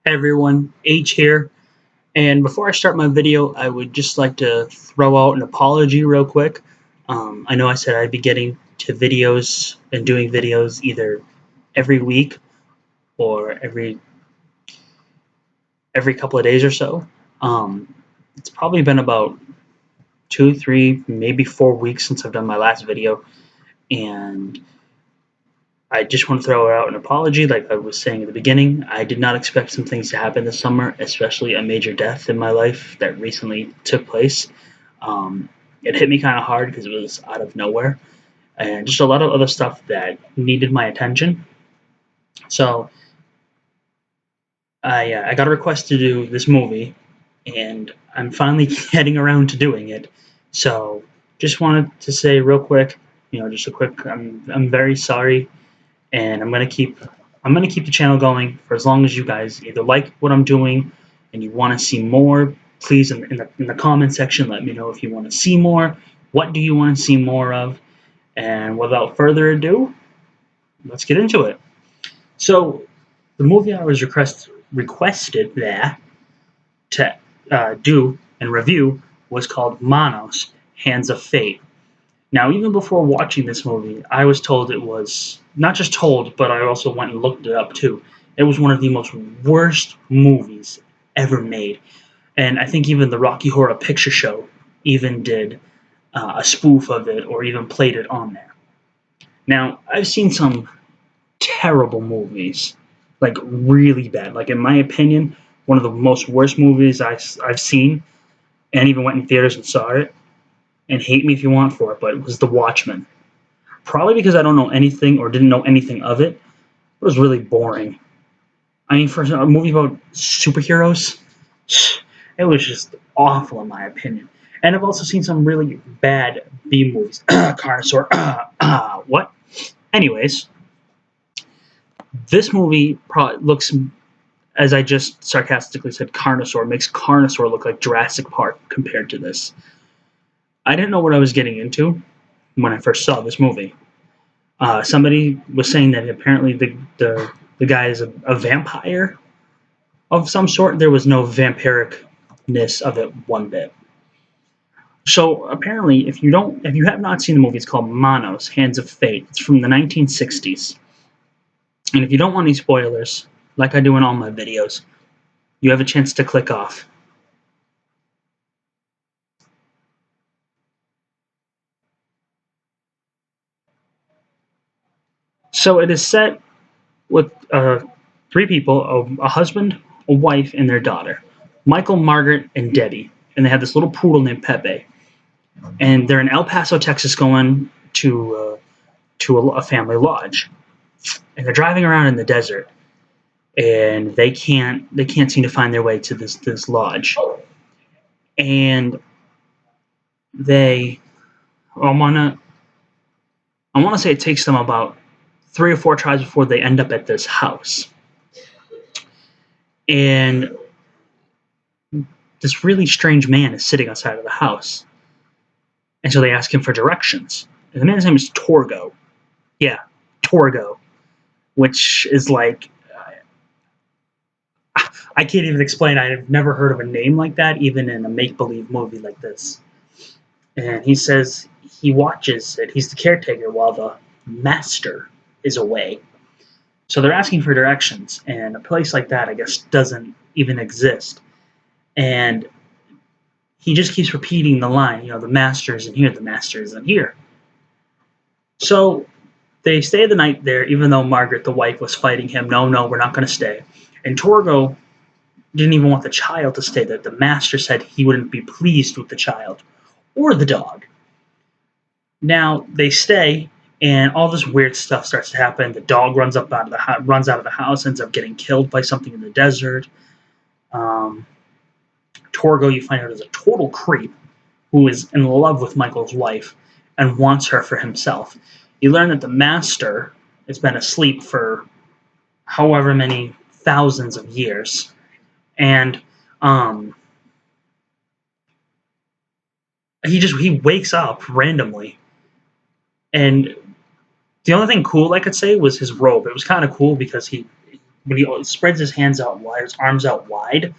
Everyone, H here, and before I start my video, I would just like to throw out an apology real quick. I know I said I'd be getting to videos and doing videos either every week or every couple of days or so. It's probably been about 2, 3, maybe 4 weeks since I've done my last video, and I just want to throw out an apology. Like I was saying at the beginning, I did not expect some things to happen this summer, especially a major death in my life that recently took place. It hit me kind of hard because it was out of nowhere, and just a lot of other stuff that needed my attention. So I got a request to do this movie, and I'm finally getting around to doing it. So just wanted to say real quick, just a quick. I'm very sorry, and I'm gonna keep the channel going for as long as you guys either like what I'm doing and you want to see more. Please, in the comment section, let me know if you want to see more. What do you want to see more of? And without further ado, let's get into it. So, the movie I was requested there to do and review was called Manos, Hands of Fate. Now, even before watching this movie, I was told it was, not just told, but I also went and looked it up too. It was one of the most worst movies ever made. And I think even the Rocky Horror Picture Show even did a spoof of it or even played it on there. Now, I've seen some terrible movies, like really bad. Like in my opinion, one of the most worst movies I've seen, and even went in theaters and saw it, and hate me if you want for it, but it was The Watchmen. Probably because I don't know anything or didn't know anything of it. It was really boring. I mean, for a movie about superheroes, it was just awful in my opinion. And I've also seen some really bad B movies. Carnosaur. What? Anyways, this movie looks, as I just sarcastically said, Carnosaur, makes Carnosaur look like Jurassic Park compared to this. I didn't know what I was getting into when I first saw this movie. Somebody was saying that apparently the guy is a vampire of some sort. There was no vampiricness of it one bit. So apparently, if you have not seen the movie, it's called Manos, Hands of Fate. It's from the 1960s. And if you don't want any spoilers, like I do in all my videos, you have a chance to click off. So it is set with 3 people, a husband, a wife, and their daughter. Michael, Margaret, and Debbie. And they have this little poodle named Pepe. And they're in El Paso, Texas, going to a family lodge. And they're driving around in the desert. And they can't seem to find their way to this lodge. And I want to say it takes them about 3 or 4 tries before they end up at this house. And this really strange man is sitting outside of the house. And so they ask him for directions. And the man's name is Torgo. Yeah, Torgo. Which is like, I can't even explain. I've never heard of a name like that, even in a make-believe movie like this. And he says he watches it. He's the caretaker while the master is away. So they're asking for directions, and a place like that, I guess, doesn't even exist. And he just keeps repeating the line, the master isn't here, the master isn't here. So they stay the night there, even though Margaret, the wife, was fighting him. No, we're not going to stay. And Torgo didn't even want the child to stay there. The master said he wouldn't be pleased with the child or the dog. Now they stay, and all this weird stuff starts to happen. The dog runs out of the house, ends up getting killed by something in the desert. Torgo, you find out, is a total creep who is in love with Michael's wife and wants her for himself. You learn that the master has been asleep for however many thousands of years, and he wakes up randomly. And the only thing cool I could say was his robe. It was kind of cool because he when he spreads his hands out wide, his arms out wide,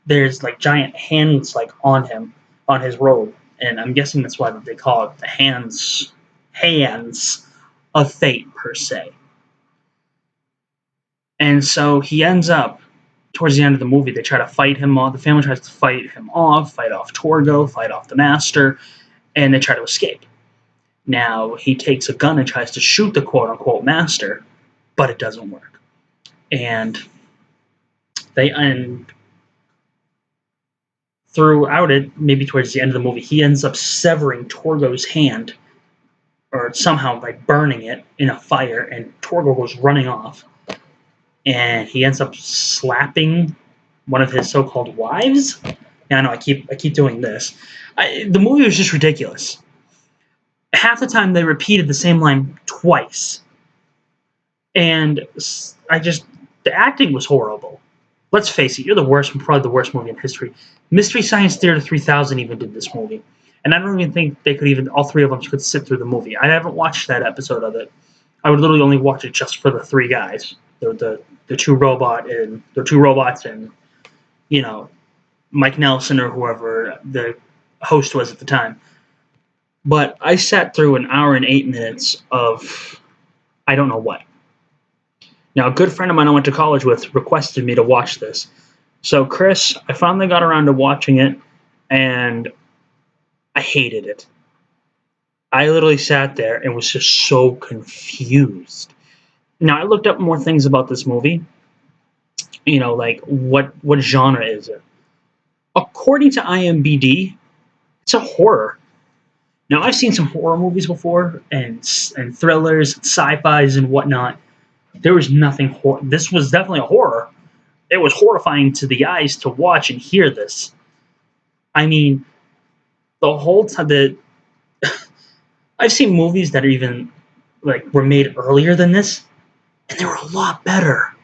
there's like giant hands like on him, on his robe, and I'm guessing that's why they call it the hands of fate per se. And so he ends up towards the end of the movie. They try to fight him off. The family tries to fight him off, fight off Torgo, fight off the Master, and they try to escape. Now he takes a gun and tries to shoot the quote unquote Master, but it doesn't work. And they end throughout it, maybe towards the end of the movie, he ends up severing Torgo's hand, or somehow by burning it in a fire, and Torgo goes running off. And he ends up slapping one of his so-called wives. Yeah, I know I keep doing this. The movie was just ridiculous. Half the time they repeated the same line twice, and the acting was horrible. Let's face it, you're the worst, probably the worst movie in history. Mystery Science Theater 3000 even did this movie, and I don't even think they could even, all three of them could sit through the movie. I haven't watched that episode of it. I would literally only watch it just for the three guys, the two robots, and Mike Nelson or whoever the host was at the time. But I sat through an hour and 8 minutes of I don't know what. Now, a good friend of mine I went to college with requested me to watch this. So, Chris, I finally got around to watching it, and I hated it. I literally sat there and was just so confused. Now, I looked up more things about this movie. Like what genre is it? According to IMDb, it's a horror. Now, I've seen some horror movies before, and thrillers, and sci-fis, and whatnot. There was nothing this was definitely a horror. It was horrifying to the eyes to watch and hear this. I mean, the whole time I've seen movies that are even were made earlier than this, and they were a lot better.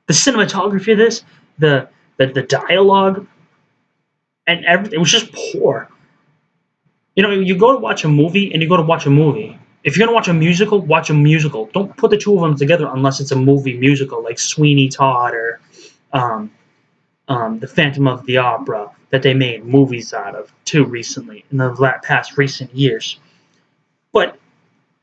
The cinematography of this, the dialogue, and everything, it was just poor. You go to watch a movie, and you go to watch a movie. If you're going to watch a musical, watch a musical. Don't put the two of them together unless it's a movie musical like Sweeney Todd or The Phantom of the Opera that they made movies out of too recently in the past recent years. But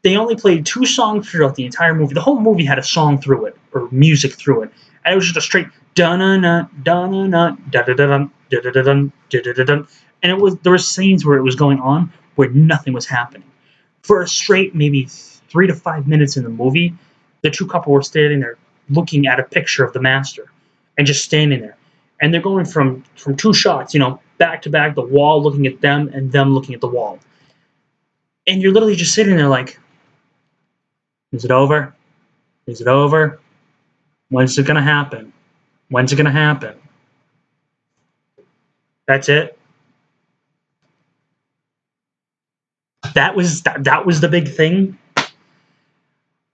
they only played two songs throughout the entire movie. The whole movie had a song through it, or music through it. And it was just a straight da-na-na, da-na-na, da-da-da-dun, da-da-da-dun, da-da-da-dun. And there were scenes where it was going on where nothing was happening. For a straight maybe 3 to 5 minutes in the movie, the two couple were standing there looking at a picture of the Master and just standing there. And they're going from two shots, back to back, the wall looking at them and them looking at the wall. And you're literally just sitting there like, is it over? Is it over? When's it going to happen? When's it going to happen? That's it. That was the big thing.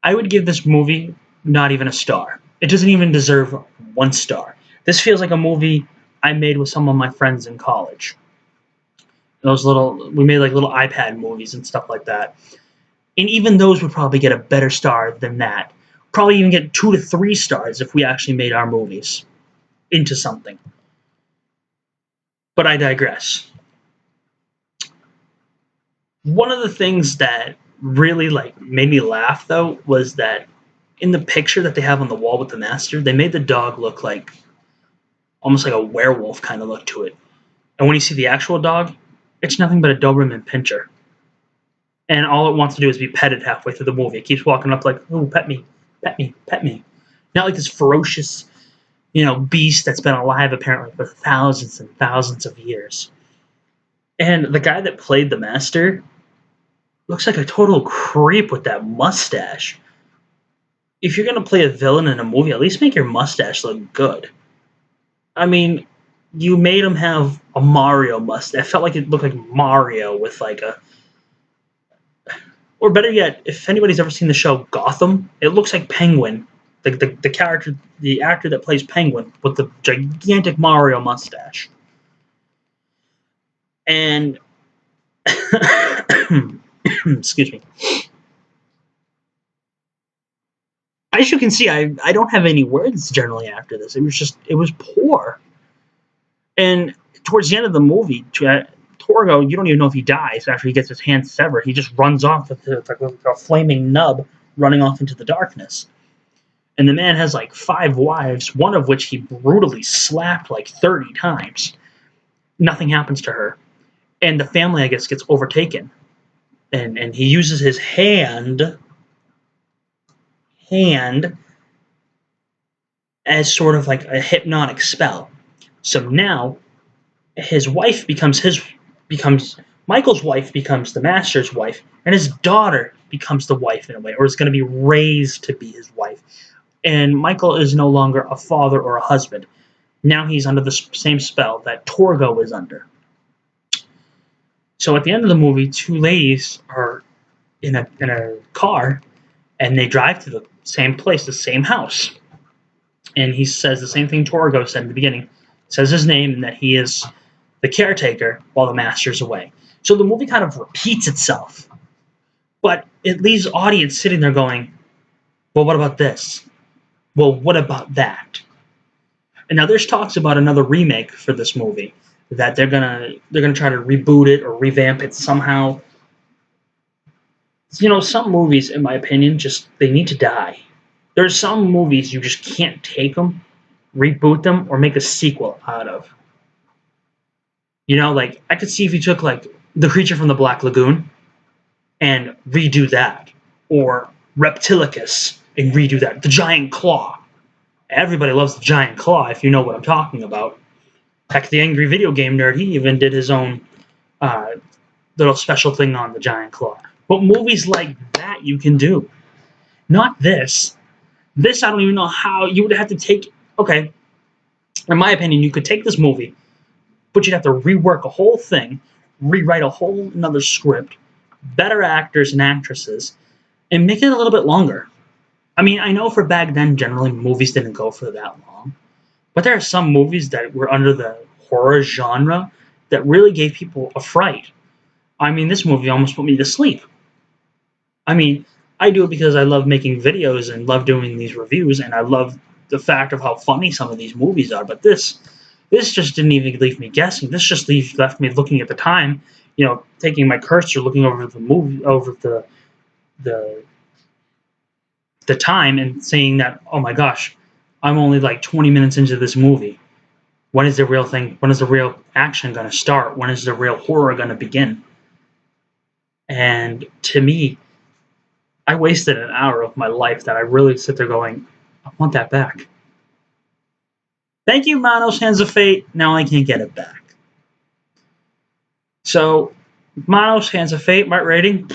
I would give this movie not even a star. It doesn't even deserve 1 star. This feels like a movie I made with some of my friends in college. We made little iPad movies and stuff like that. And even those would probably get a better star than that. Probably even get 2 to 3 stars if we actually made our movies into something. But I digress. One of the things that really made me laugh though was that in the picture that they have on the wall with the Master, they made the dog look almost like a werewolf kind of look to it. And when you see the actual dog, it's nothing but a Doberman Pinscher. And all it wants to do is be petted halfway through the movie. It keeps walking up like, "Ooh, pet me, pet me, pet me." Not like this ferocious, beast that's been alive apparently for thousands and thousands of years. And the guy that played the Master looks like a total creep with that mustache. If you're going to play a villain in a movie, at least make your mustache look good. I mean, you made him have a Mario mustache. It felt like it looked like Mario with or better yet, if anybody's ever seen the show Gotham, it looks like Penguin, the character, the actor that plays Penguin with the gigantic Mario mustache. And excuse me. As you can see, I don't have any words generally after this. It was poor. And towards the end of the movie, Torgo, you don't even know if he dies after he gets his hand severed. He just runs off with like a flaming nub running off into the darkness. And the man has like 5 wives, one of which he brutally slapped like 30 times. Nothing happens to her. And the family, I guess, gets overtaken. And he uses his hand as sort of like a hypnotic spell. So now his wife becomes Michael's wife becomes the master's wife, and his daughter becomes the wife in a way, or is going to be raised to be his wife. And Michael is no longer a father or a husband. Now he's under the same spell that Torgo is under. So at the end of the movie, 2 ladies are in a car, and they drive to the same place, the same house. And he says the same thing Torgo said in the beginning. Says his name and that he is the caretaker while the master's away. So the movie kind of repeats itself, but it leaves the audience sitting there going, well, what about this? Well, what about that? And now there's talks about another remake for this movie, that they're gonna try to reboot it or revamp it somehow. You know, some movies, in my opinion, just they need to die. There's some movies you just can't take them, reboot them, or make a sequel out of. You know, like, I could see if you took, like, The Creature from the Black Lagoon and redo that. Or Reptilicus and redo that. The Giant Claw. Everybody loves the Giant Claw, if you know what I'm talking about. Heck, the Angry Video Game Nerd, he even did his own little special thing on the Giant Claw. But movies like that you can do. Not this. This, I don't even know how. You would have to take... Okay, in my opinion, you could take this movie, but you'd have to rework a whole thing, rewrite a whole another script, better actors and actresses, and make it a little bit longer. I mean, I know for back then, generally, movies didn't go for that long, but there are some movies that were under the horror genre that really gave people a fright. I mean, this movie almost put me to sleep. I mean, I do it because I love making videos and love doing these reviews, and I love the fact of how funny some of these movies are, but this just didn't even leave me guessing. This just left me looking at the time, you know, taking my cursor, looking over the movie, over the time, and saying that, oh my gosh, I'm only like 20 minutes into this movie. When is the real thing? When is the real action going to start? When is the real horror going to begin? And to me, I wasted an hour of my life that I really sit there going, I want that back. Thank you, Manos, Hands of Fate. Now I can't get it back. So, Manos, Hands of Fate, my rating.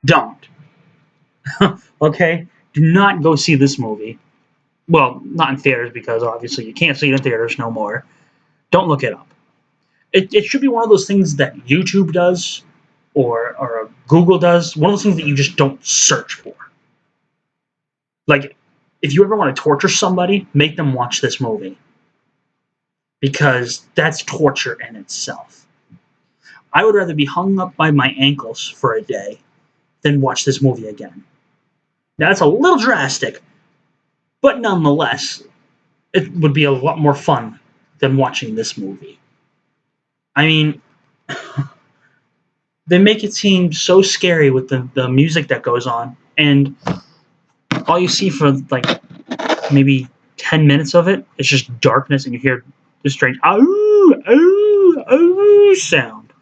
Don't. Okay? Do not go see this movie. Well, not in theaters, because obviously you can't see it in theaters no more. Don't look it up. It should be one of those things that YouTube does or Google does. One of those things that you just don't search for. Like, if you ever want to torture somebody, make them watch this movie. Because that's torture in itself. I would rather be hung up by my ankles for a day than watch this movie again. Now, that's a little drastic, but nonetheless, it would be a lot more fun than watching this movie. I mean, they make it seem so scary with the music that goes on, and all you see for like maybe 10 minutes of it is just darkness, and you hear this strange "oh, oh, oh" sound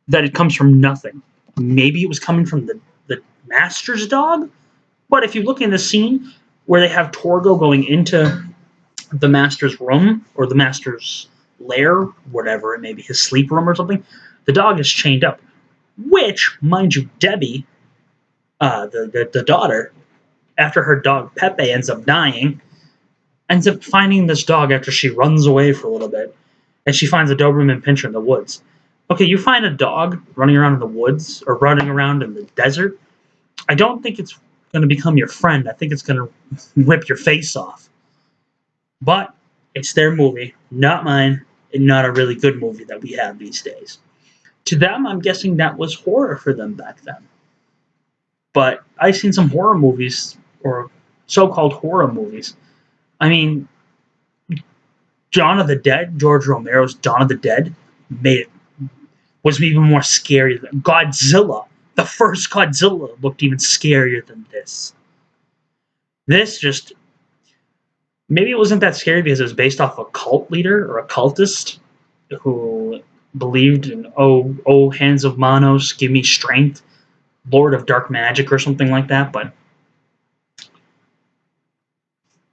that it comes from nothing. Maybe it was coming from the master's dog, but if you look in the scene where they have Torgo going into the master's room or the master's lair, whatever it may be, his sleep room or something, the dog is chained up. Which, mind you, Debbie, the daughter, after her dog Pepe ends up dying, ends up finding this dog after she runs away for a little bit, and she finds a Doberman Pinscher in the woods. Okay, you find a dog running around in the woods or running around in the desert, I don't think it's going to become your friend. I think it's going to rip your face off. But it's their movie, not mine, and not a really good movie that we have these days. To them, I'm guessing that was horror for them back then. But I've seen some horror movies, or so-called horror movies. I mean, Dawn of the Dead, George Romero's Dawn of the Dead, made it was even more scary than Godzilla. The first Godzilla looked even scarier than this. This just maybe it wasn't that scary because it was based off a cult leader or a cultist who believed in oh hands of Manos, give me strength, Lord of Dark Magic or something like that. But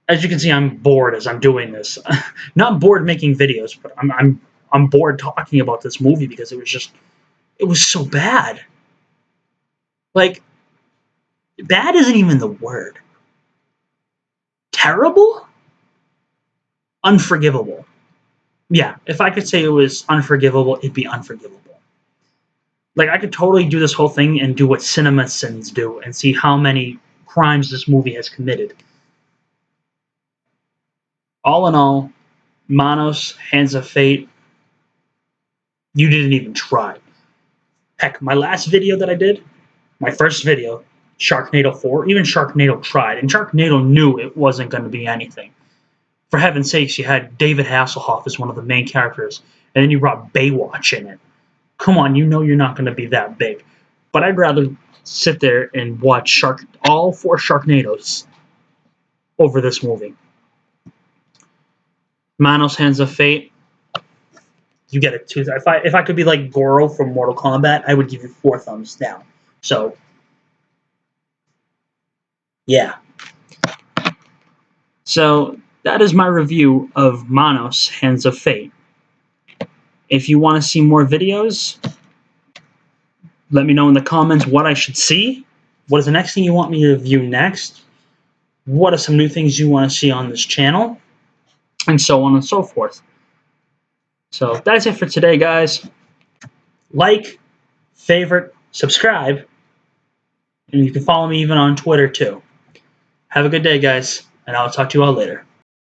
as you can see, I'm bored as I'm doing this. Not bored making videos, but I'm bored talking about this movie because it was so bad. Like, bad isn't even the word. Terrible? Unforgivable. Yeah, if I could say it was unforgivable, it'd be unforgivable. Like, I could totally do this whole thing and do what cinema sins do and see how many crimes this movie has committed. All in all, Manos, Hands of Fate, you didn't even try. Heck, my last video that I did, my first video, Sharknado 4, even Sharknado tried, and Sharknado knew it wasn't going to be anything. For heaven's sakes, you had David Hasselhoff as one of the main characters, and then you brought Baywatch in it. Come on, you know you're not going to be that big. But I'd rather sit there and watch all 4 Sharknadoes over this movie. Manos, Hands of Fate, you get it too. If I could be like Goro from Mortal Kombat, I would give you 4 thumbs down. So, yeah. So, that is my review of Manos, Hands of Fate. If you want to see more videos, let me know in the comments what I should see. What is the next thing you want me to review next? What are some new things you want to see on this channel? And so on and so forth. So that's it for today, guys. Like, favorite, subscribe, and you can follow me even on Twitter too. Have a good day, guys, and I'll talk to you all later.